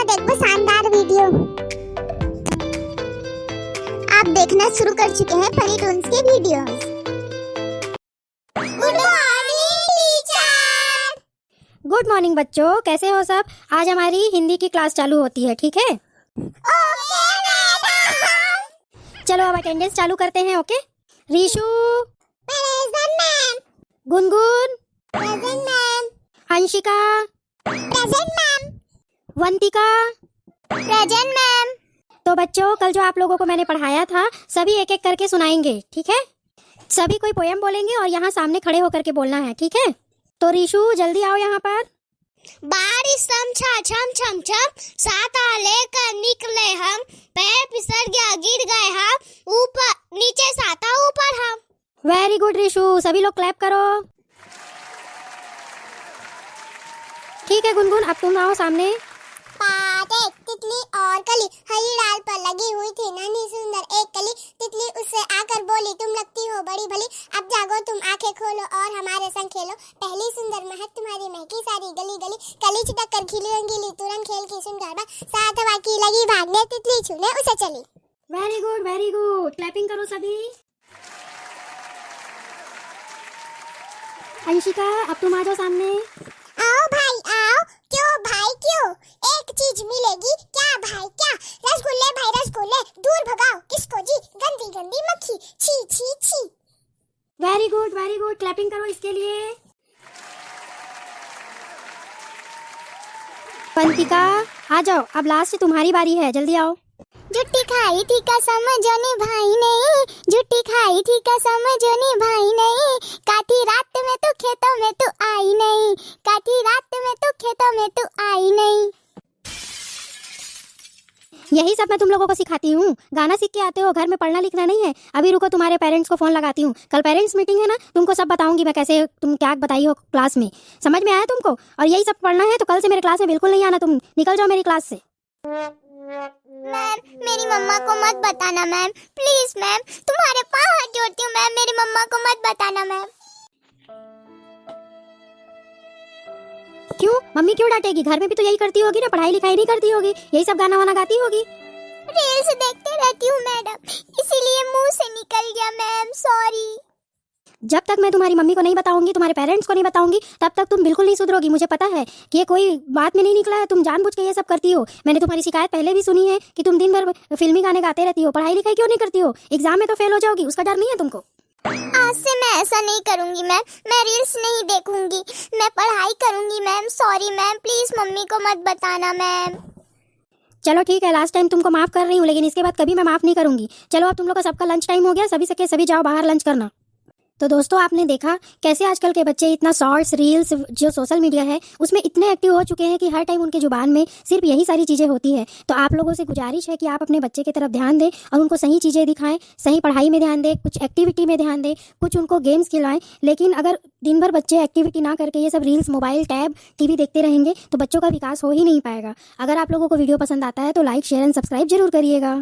देखो शानदार वीडियो। आप देखना शुरू कर चुके हैं फनी टून्स के videos. Good morning teacher. Good morning बच्चों, कैसे हो सब। आज हमारी हिंदी की क्लास चालू होती है, ठीक है। Okay madam. चलो अब अटेंडेंस चालू करते हैं। Okay. Rishu, present ma'am. Gungun, present ma'am. Anshika, present ma'am. Vantika. Present ma'am. तो बच्चों, कल जो आप लोगों को मैंने पढ़ाया था सभी एक एक करके सुनाएंगे, ठीक है। सभी कोई पोएम बोलेंगे और यहाँ सामने खड़े होकर के बोलना है, ठीक है। तो रीशु जल्दी आओ यहाँ पर। बारिश समछा छम छम छम, साता लेकर निकले हम, पैर फिसल गया गिर गए हम, ऊपर नीचे साता ऊपर हम। वेरी गुड रीशु, सभी लोग क्लैप करो। ठीक है गुनगुन, अब तुम आओ सामने। पात एक तितली और कली, हरी डाल पर लगी हुई थी नन्ही सुंदर एक कली। तितली उससे आकर बोली, तुम लगती हो बड़ी भली, अब जागो तुम आंखें खोलो और हमारे संग खेलो। पहली सुंदर महक तुम्हारी महकी सारी गली गली, कली चिटक कर खिली रंगीली, तुरंत खेल की सुंदर बा, साथ हवा की लगी भागने, तितली छूने उसे चली। Very good very good, clapping करो सभी। अंशिका, अब तुम आ जाओ सामने। आओ भाई आओ, क्यों भाई क्यों, एक चीज मिलेगी क्या भाई क्या, रसगुल्ले भाई रसगुल्ले, दूर भगाओ किसको जी, गंदी गंदी मक्खी, छी छी छी। वेरी गुड, क्लैपिंग करो इसके लिए। वंतिका, आ जाओ, अब लास्ट तुम्हारी बारी है, जल्दी आओ। जुट्टी खाई थी कसम जोनी भाई नहीं, जुट्टी खाई थी कसम जोनी भाई नहीं, काठी रात में तू खेतों में तू आई नहीं, काठी रात में तू खेतों में तू आई नहीं। यही सब मैं तुम लोगों को सिखाती हूँ। गाना सीख के आते हो, घर में पढ़ना लिखना नहीं है। अभी रुको, तुम्हारे पेरेंट्स को फोन लगाती हूँ। कल पेरेंट्स मीटिंग है ना, तुमको सब बताऊंगी मैं, कैसे तुम क्या बताई हो क्लास में। समझ में आया तुमको। और यही सब पढ़ना है तो कल से मेरे क्लास में बिल्कुल नहीं आना, तुम निकल जाओ मेरी क्लास से। मैम मेरी मम्मा को मत बताना मैम, प्लीज मैम, तुम्हारे पाँव हाथ जोड़ती हूँ मैम, मेरी मम्मा को मत बताना मैम। क्यों, मम्मी क्यों डांटेगी। घर में भी तो यही करती होगी ना, पढ़ाई लिखाई नहीं करती होगी, यही सब गाना वाना गाती होगी। रील्स देखते रहती हूँ मैडम, इसीलिए मुंह से निकल गया मैम, सॉरी। जब तक मैं तुम्हारी मम्मी को नहीं बताऊंगी, तुम्हारे पेरेंट्स को नहीं बताऊंगी, तब तक तुम बिल्कुल नहीं सुधरोगी। मुझे पता है कि ये कोई बात में नहीं निकला है, तुम जानबूझ के ये सब करती हो। मैंने तुम्हारी शिकायत पहले भी सुनी है कि तुम दिन भर फिल्मी गाने गाते रहती हो, पढ़ाई लिखाई क्यों नहीं करती हो। एग्जाम में तो फेल हो जाओगी, उसका डर नहीं है तुमको। आज से मैं ऐसा नहीं करूंगी मैम, मैं रील्स नहीं देखूंगी, मैं पढ़ाई करूंगी ma'am, sorry ma'am, please mummy को मत बताना मैम। चलो ठीक है, लास्ट टाइम तुमको माफ कर रही हूँ, लेकिन इसके बाद कभी मैं माफ नहीं करूंगी। चलो अब तुम लोग का सबका लंच टाइम हो गया, सभी से सभी जाओ बाहर लंच करना। तो दोस्तों, आपने देखा कैसे आजकल के बच्चे इतना शॉर्ट्स रील्स जो सोशल मीडिया है उसमें इतने एक्टिव हो चुके हैं कि हर टाइम उनके जुबान में सिर्फ यही सारी चीज़ें होती है। तो आप लोगों से गुजारिश है कि आप अपने बच्चे की तरफ ध्यान दें और उनको सही चीज़ें दिखाएं, सही पढ़ाई में ध्यान दें, कुछ एक्टिविटी में ध्यान दें, कुछ उनको गेम्स खिलाएं। लेकिन अगर दिन भर बच्चे एक्टिविटी ना करके ये सब रील्स, मोबाइल, टैब, टीवी देखते रहेंगे तो बच्चों का विकास हो ही नहीं पाएगा। अगर आप लोगों को वीडियो पसंद आता है तो लाइक, शेयर एंड सब्सक्राइब जरूर करिएगा।